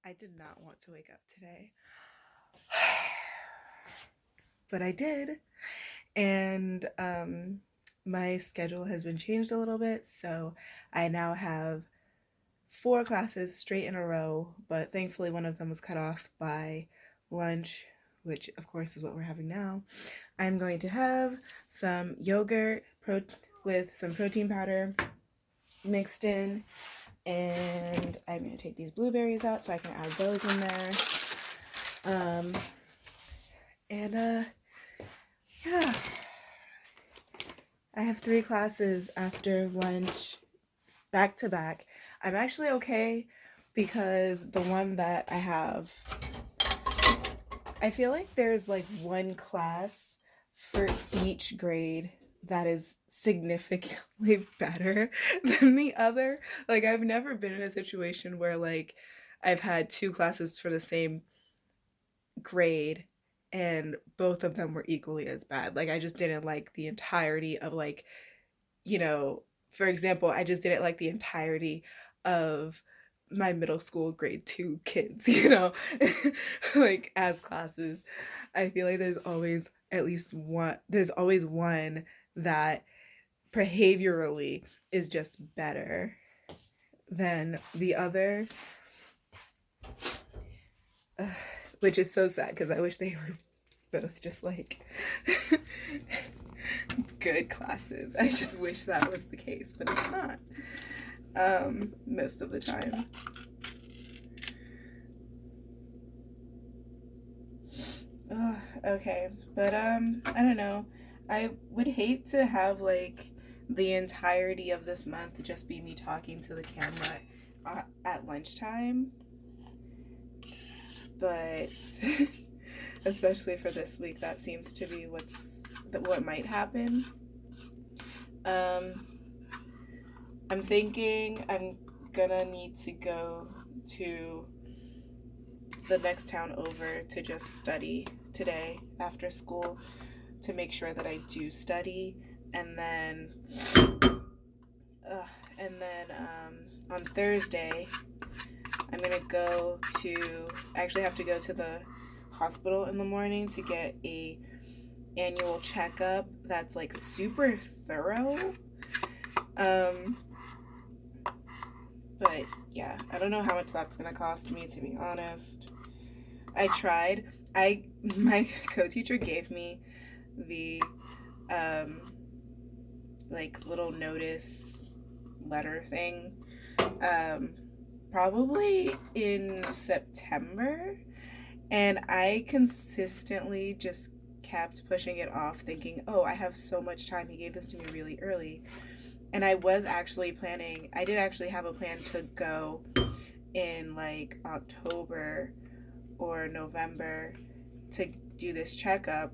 I did not want to wake up today, but I did. And my schedule has been changed a little bit, so I now have 4 classes straight in a row, but thankfully one of them was cut off by lunch, which of course is what we're having now. I'm going to have some yogurt with some protein powder mixed in, and I'm going to take these blueberries out so I can add those in there. Um, and yeah, I have 3 classes after lunch back to back. I'm actually okay because the one that I have, I feel like there's like one class for each grade that is significantly better than the other. Like, I've never been in a situation where like I've had 2 classes for the same grade and both of them were equally as bad. Like, I just didn't like the entirety of, like, for example, I just didn't like the entirety of my middle school grade 2 kids, like, as classes. I feel like there's always one that behaviorally is just better than the other. Which is so sad because I wish they were both just like good classes. I just wish that was the case, but it's not. Most of the time. Okay, but I don't know. I would hate to have like the entirety of this month just be me talking to the camera at lunchtime, but especially for this week, that seems to be what might happen. I'm thinking I'm gonna need to go to the next town over to just study today after school to make sure that I do study, and then on Thursday I'm gonna I actually have to go to the hospital in the morning to get a annual checkup that's like super thorough. But yeah, I don't know how much that's gonna cost me, to be honest. I tried. My co-teacher gave me the like little notice letter thing probably in September, and I consistently just kept pushing it off, thinking, oh, I have so much time. He gave this to me really early. And I did actually have a plan to go in like October or November to do this checkup,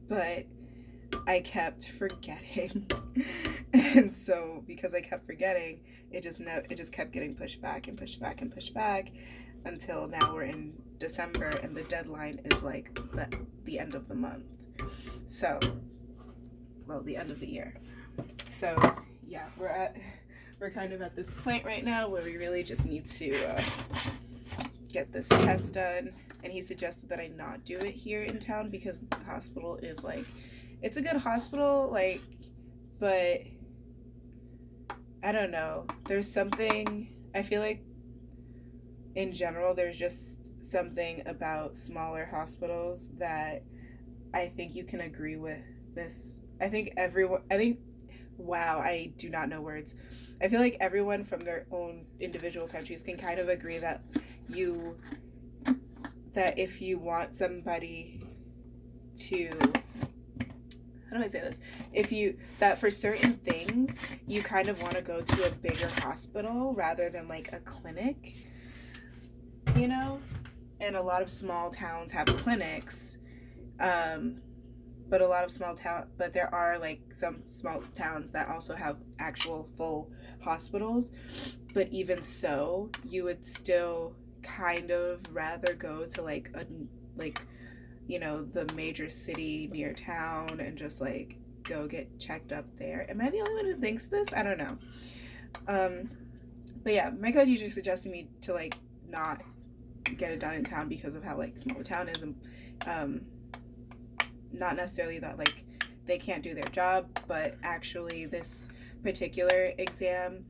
but I kept forgetting. And so because I kept forgetting, it just kept getting pushed back and pushed back and pushed back until now we're in December and the deadline is like the end of the month. So, well, the end of the year. So, yeah, we're kind of at this point right now where we really just need to get this test done. And he suggested that I not do it here in town because the hospital is like, it's a good hospital, like, but I don't know. There's something, I feel like in general, there's just something about smaller hospitals that I think you can agree with this. Wow, I do not know words. I feel like everyone from their own individual countries can kind of agree that if you want somebody to, how do I say this? That for certain things, you kind of want to go to a bigger hospital rather than like a clinic, And a lot of small towns have clinics, but there are like some small towns that also have actual full hospitals. But even so, you would still kind of rather go to the major city near town and just like go get checked up there. Am I the only one who thinks this? I don't know. But yeah, my coach usually suggested me to like not get it done in town because of how like small the town is, and not necessarily that like they can't do their job, but actually this particular exam,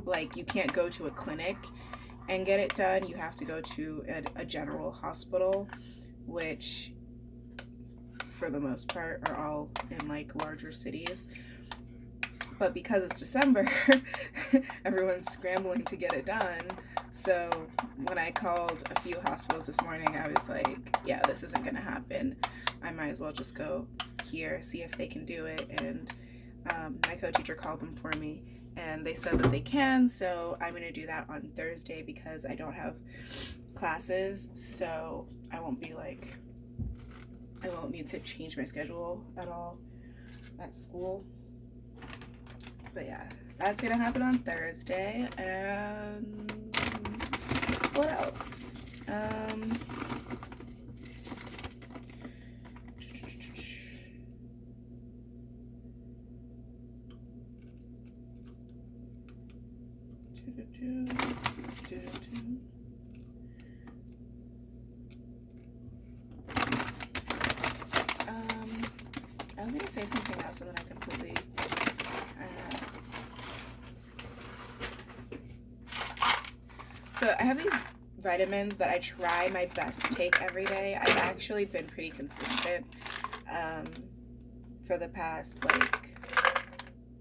like you can't go to a clinic and get it done. You have to go to a general hospital, which for the most part are all in like larger cities. But because it's December, everyone's scrambling to get it done. So when I called a few hospitals this morning, I was like, yeah, this isn't going to happen. I might as well just go here, see if they can do it. And my co-teacher called them for me, and they said that they can. So I'm going to do that on Thursday because I don't have classes. So I won't need to change my schedule at all at school. But yeah, that's gonna happen on Thursday. And what else? I was gonna say something else and then I completely. So I have these vitamins that I try my best to take every day. I've actually been pretty consistent for the past like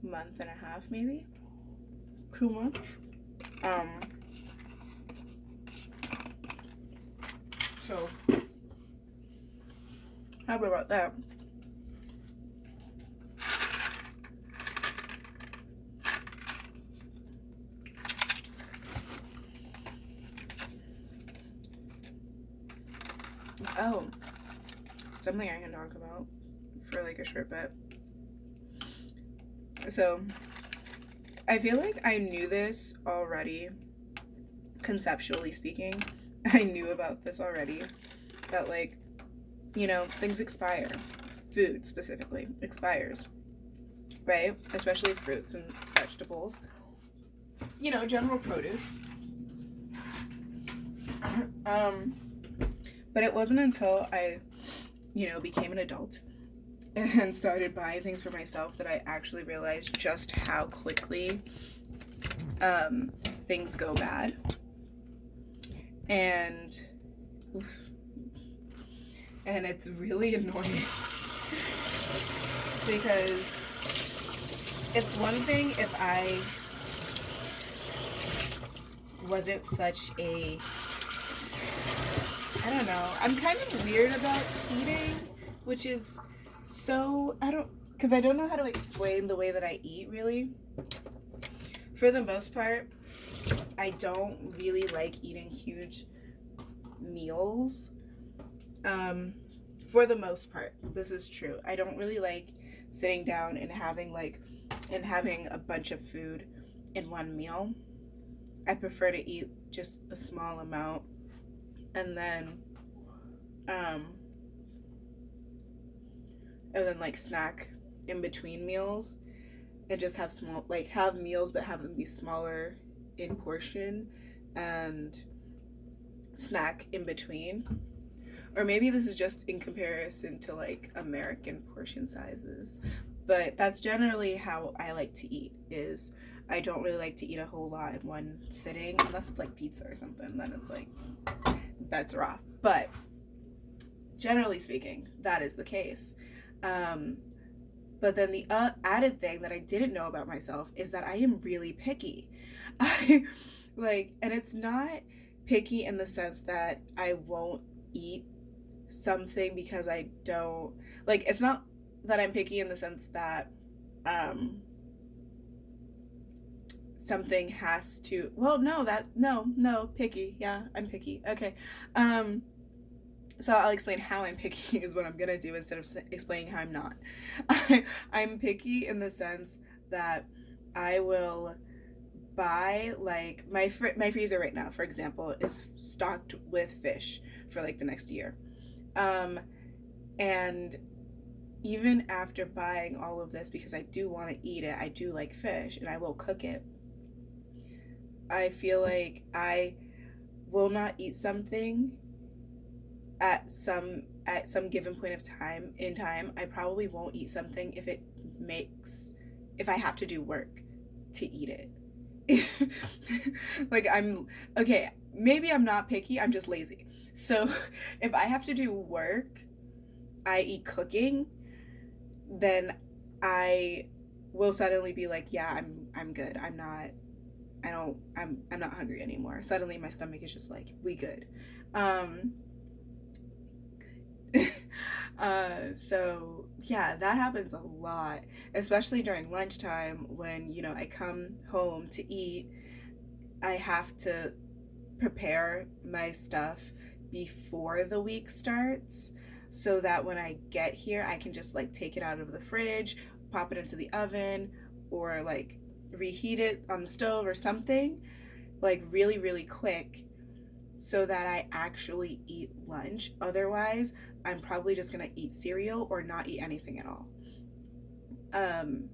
month and a half, maybe 2 months. So happy about that. Oh, something I can talk about for like a short bit. So I feel like I knew this already, conceptually speaking. I knew about this already, that like, you know, things expire. Food specifically expires, right? Especially fruits and vegetables. You know, general produce. But it wasn't until I, you know, became an adult and started buying things for myself that I actually realized just how quickly things go bad. And it's really annoying because it's one thing if I wasn't such a, I don't know, I'm kind of weird about eating, which is so, because I don't know how to explain the way that I eat, really. For the most part, I don't really like eating huge meals. For the most part, this is true. I don't really like sitting down and having a bunch of food in one meal. I prefer to eat just a small amount and then like snack in between meals, and just have have meals but have them be smaller in portion and snack in between. Or maybe this is just in comparison to like American portion sizes, but that's generally how I like to eat. Is I don't really like to eat a whole lot in one sitting unless it's like pizza or something, then it's like bets are off. But generally speaking, that is the case. But then the added thing that I didn't know about myself is that I am really picky. And it's not picky in the sense that I won't eat something because I don't, like, it's not that I'm picky in the sense that something has to, picky. Yeah, I'm picky. Okay. So I'll explain how I'm picky is what I'm gonna do instead of explaining how I'm not. I'm picky in the sense that I will buy, like, my freezer right now, for example, is stocked with fish for like the next year. And even after buying all of this, because I do want to eat it, I do like fish and I will cook it, I feel like I will not eat something at some given point of time in time. I probably won't eat something if I have to do work to eat it. Like I'm okay, maybe I'm not picky, I'm just lazy. So if I have to do work, i.e. cooking, then I will suddenly be like, yeah, I'm good. I'm not hungry anymore. Suddenly my stomach is just like, we good. Um so yeah, that happens a lot, especially during lunchtime when, I come home to eat. I have to prepare my stuff before the week starts so that when I get here, I can just like take it out of the fridge, pop it into the oven, or like reheat it on the stove or something, like really, really quick, so that I actually eat lunch. Otherwise, I'm probably just gonna eat cereal or not eat anything at all. Um,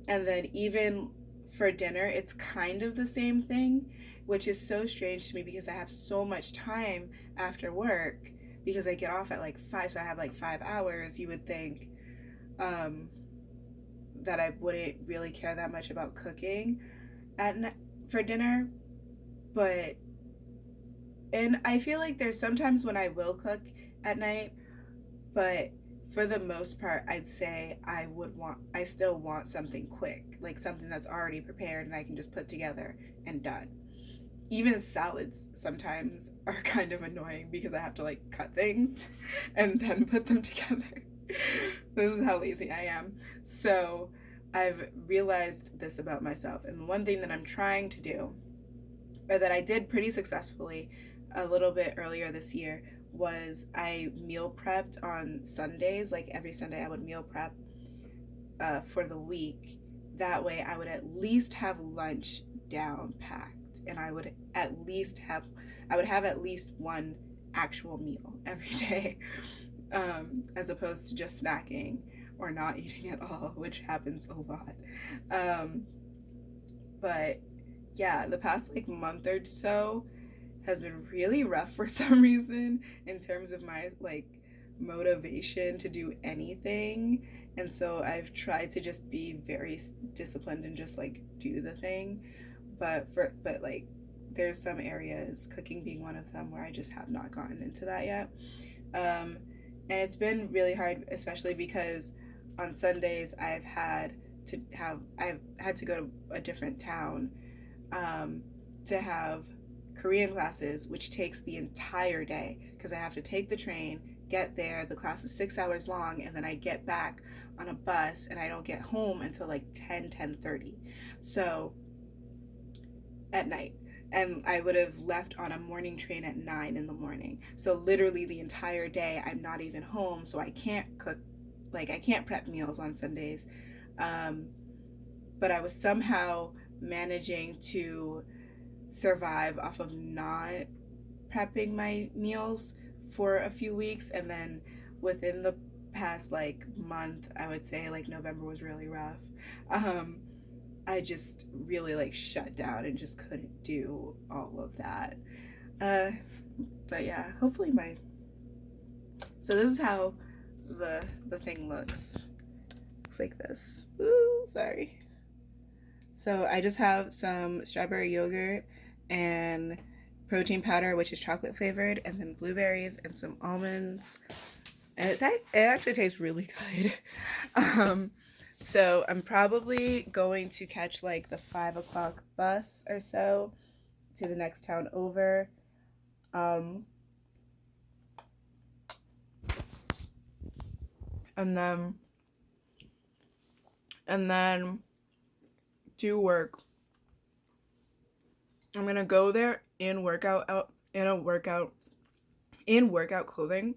and then even for dinner, it's kind of the same thing, which is so strange to me because I have so much time after work because I get off at like 5, so I have like 5 hours. You would think um, that I wouldn't really care that much about cooking for dinner, but and I feel like there's sometimes when I will cook at night, but for the most part, I'd say I still want something quick, like something that's already prepared and I can just put together and done. Even salads sometimes are kind of annoying because I have to like cut things and then put them together. This is how lazy I am. So I've realized this about myself. And one thing that I'm trying to do, or that I did pretty successfully a little bit earlier this year, was I meal prepped on Sundays. Like every Sunday, I would meal prep for the week. That way, I would at least have lunch down packed, and I would have at least one actual meal every day, as opposed to just snacking or not eating at all, which happens a lot. Um, but yeah, the past like month or so has been really rough for some reason in terms of my like motivation to do anything. And so I've tried to just be very disciplined and just like do the thing. But like there's some areas, cooking being one of them, where I just have not gotten into that yet. Um, and it's been really hard, especially because on Sundays I've had to go to a different town um, to have Korean classes, which takes the entire day because I have to take the train, get there. The class is 6 hours long, and then I get back on a bus, and I don't get home until like 10:30. So at night. And I would have left on a morning train at 9 in the morning. So literally the entire day, I'm not even home, so I can't cook. Like I can't prep meals on Sundays. Um, but I was somehow managing to survive off of not prepping my meals for a few weeks, and then within the past like month, I would say like November was really rough. um I just really like shut down and just couldn't do all of that. uh but yeah, hopefully my so this is how the thing looks like this. Ooh, sorry. So I just have some strawberry yogurt and protein powder, which is chocolate flavored, and then blueberries and some almonds. And it actually tastes really good. Um, so I'm probably going to catch like the 5 o'clock bus or so to the next town over. Um, and then and then do work. I'm gonna go there in workout clothing,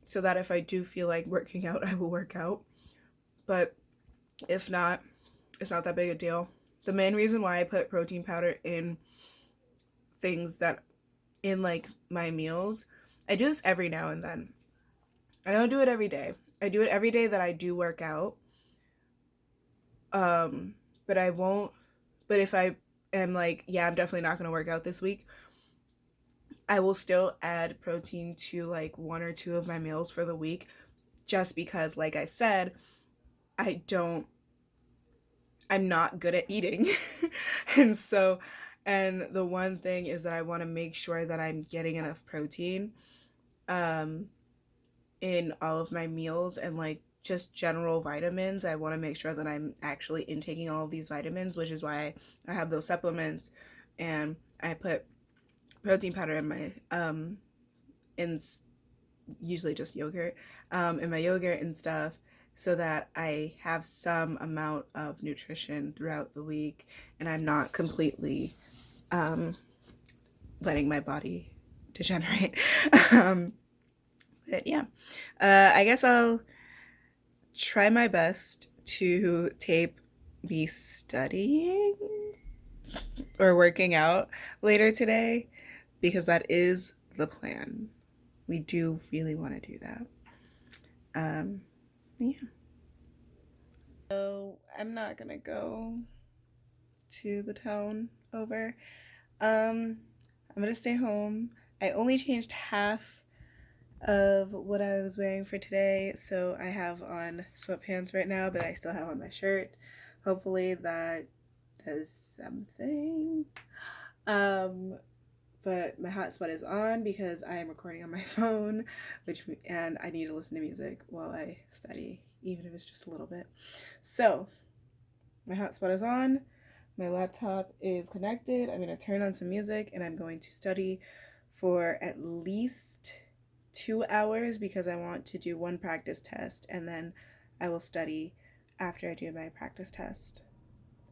so that if I do feel like working out, I will work out. But if not, it's not that big a deal. The main reason why I put protein powder in things that in like my meals, I do this every now and then. I don't do it every day. I do it every day that I do work out. Um, but I won't. But if I am like, yeah, I'm definitely not going to work out this week, I will still add protein to like one or two of my meals for the week, just because, like I said, I'm not good at eating. And so, and the one thing is that I want to make sure that I'm getting enough protein um, in all of my meals, and like just general vitamins. I want to make sure that I'm actually intaking all of these vitamins, which is why I have those supplements, and I put protein powder in my in usually just yogurt, in my yogurt and stuff, so that I have some amount of nutrition throughout the week, and I'm not completely letting my body degenerate. But yeah, I guess I'll try my best to tape me studying or working out later today, because that is the plan. We do really want to do that. Yeah. So I'm not gonna go to the town over. I'm gonna stay home. I only changed half of what I was wearing for today, so I have on sweatpants right now, but I still have on my shirt. Hopefully that does something. But my hotspot is on because I am recording on my phone, and I need to listen to music while I study, even if it's just a little bit. So my hotspot is on, my laptop is connected. I'm going to turn on some music and I'm going to study for at least 2 hours, because I want to do one practice test, and then I will study after I do my practice test.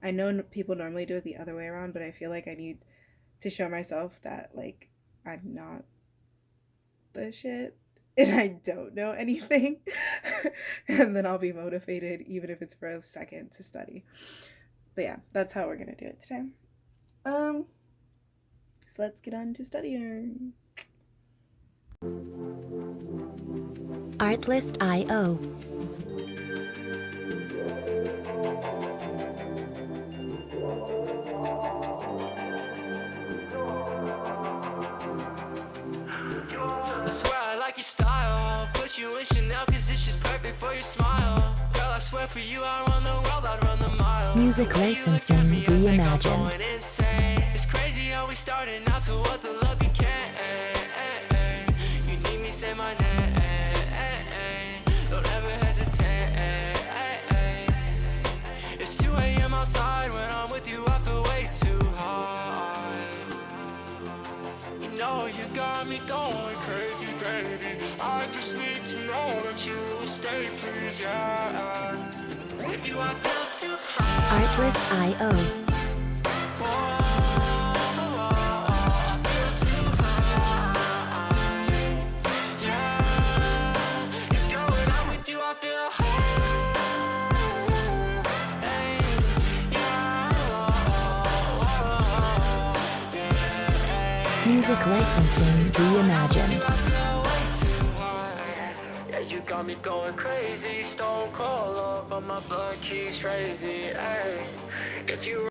I know people normally do it the other way around, but I feel like I need to show myself that, like, I'm not the shit and I don't know anything. And then I'll be motivated, even if it's for a second, to study. But yeah, that's how we're gonna do it today. So let's get on to studying. Artlist.io. I swear I like your style. Put you in Chanel cause it's just perfect for your smile. Girl, I swear for you I run the world, I'd run the mile. Music licensing reimagined. It's crazy how we started out to what the love became. You need me, say my name. Don't ever hesitate. It's 2 a.m. outside. When I'm with you I feel way too high. You know you got me going crazy, baby. I just need to know that you will stay, please, yeah. With you I feel too high. Artlist.io. I feel too high. Yeah, it's good when I'm with you, I feel high. Music licensing reimagined. Yeah, you got me going crazy. Stone cold up, but my blood keeps crazy. Ay, if you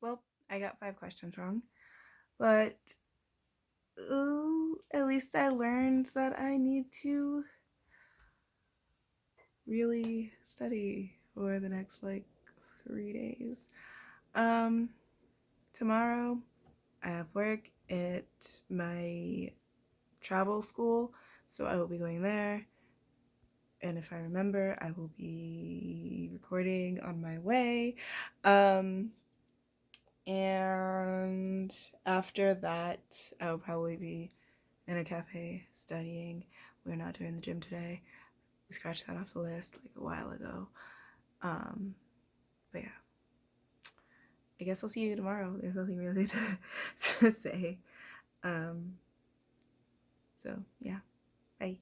Well, I got 5 questions wrong, but at least I learned that I need to really study for the next like 3 days. Tomorrow I have work at my travel school, so I will be going there. And if I remember, I will be recording on my way. And after that, I will probably be in a cafe studying. We're not doing the gym today. We scratched that off the list like a while ago. But yeah, I guess I'll see you tomorrow. There's nothing really to say. So yeah, bye.